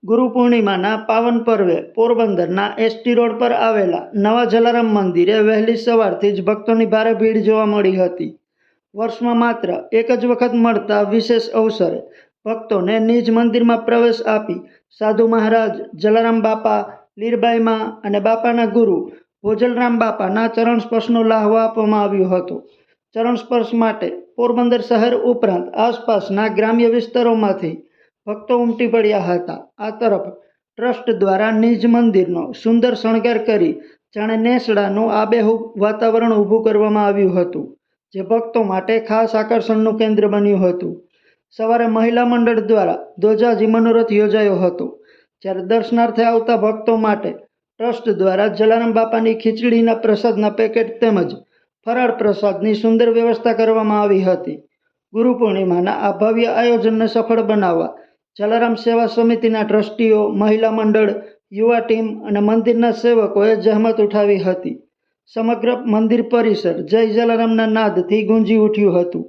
ગુરુ પૂર્ણિમાના પાવન પર્વે પોરબંદરના એસટી રોડ પર આવેલા નવા જલારામ મંદિરે વહેલી સવારથી જ ભક્તોની ભારે ભીડ જોવા મળી હતી. વર્ષમાં માત્ર એક જ વખત મળતા વિશેષ અવસરે ભક્તોને નિજ મંદિરમાં પ્રવેશ આપી સાધુ મહારાજ, જલારામ બાપા, લીરબાઈમાં અને બાપાના ગુરુ ભોજલરામ બાપાના ચરણ સ્પર્શનો લહાવો આપવામાં આવ્યો હતો. ચરણ સ્પર્શ માટે પોરબંદર શહેર ઉપરાંત આસપાસના ગ્રામ્ય વિસ્તારોમાંથી ભક્તો ઉમટી પડ્યા હતા. આ તરફ ટ્રસ્ટ દ્વારા નિજ મંદિરનો સુંદર શણગાર કરી જાણે નેસડાનું આબેહૂબ વાતાવરણ ઊભું કરવામાં આવ્યું હતું, જે ભક્તો માટે ખાસ આકર્ષણનું કેન્દ્ર બન્યું હતું. સવારે મહિલા મંડળ દ્વારા ધ્વજાજી મનોરથ યોજાયો હતો, જ્યારે દર્શનાર્થે આવતા ભક્તો માટે ટ્રસ્ટ દ્વારા જલારામ બાપાની ખીચડીના પ્રસાદના પેકેટ તેમજ ફરાળ પ્રસાદની સુંદર વ્યવસ્થા કરવામાં આવી હતી. ગુરુ પૂર્ણિમાના આ ભવ્ય આયોજનને સફળ બનાવવા જલારામ સેવા સમિતિના ટ્રસ્ટીઓ, મહિલા મંડળ, યુવા ટીમ અને મંદિરના સેવકોએ જહેમત ઉઠાવી હતી. સમગ્ર મંદિર પરિસર જય જલારામના નાદથી ગુંજી ઉઠ્યું હતું.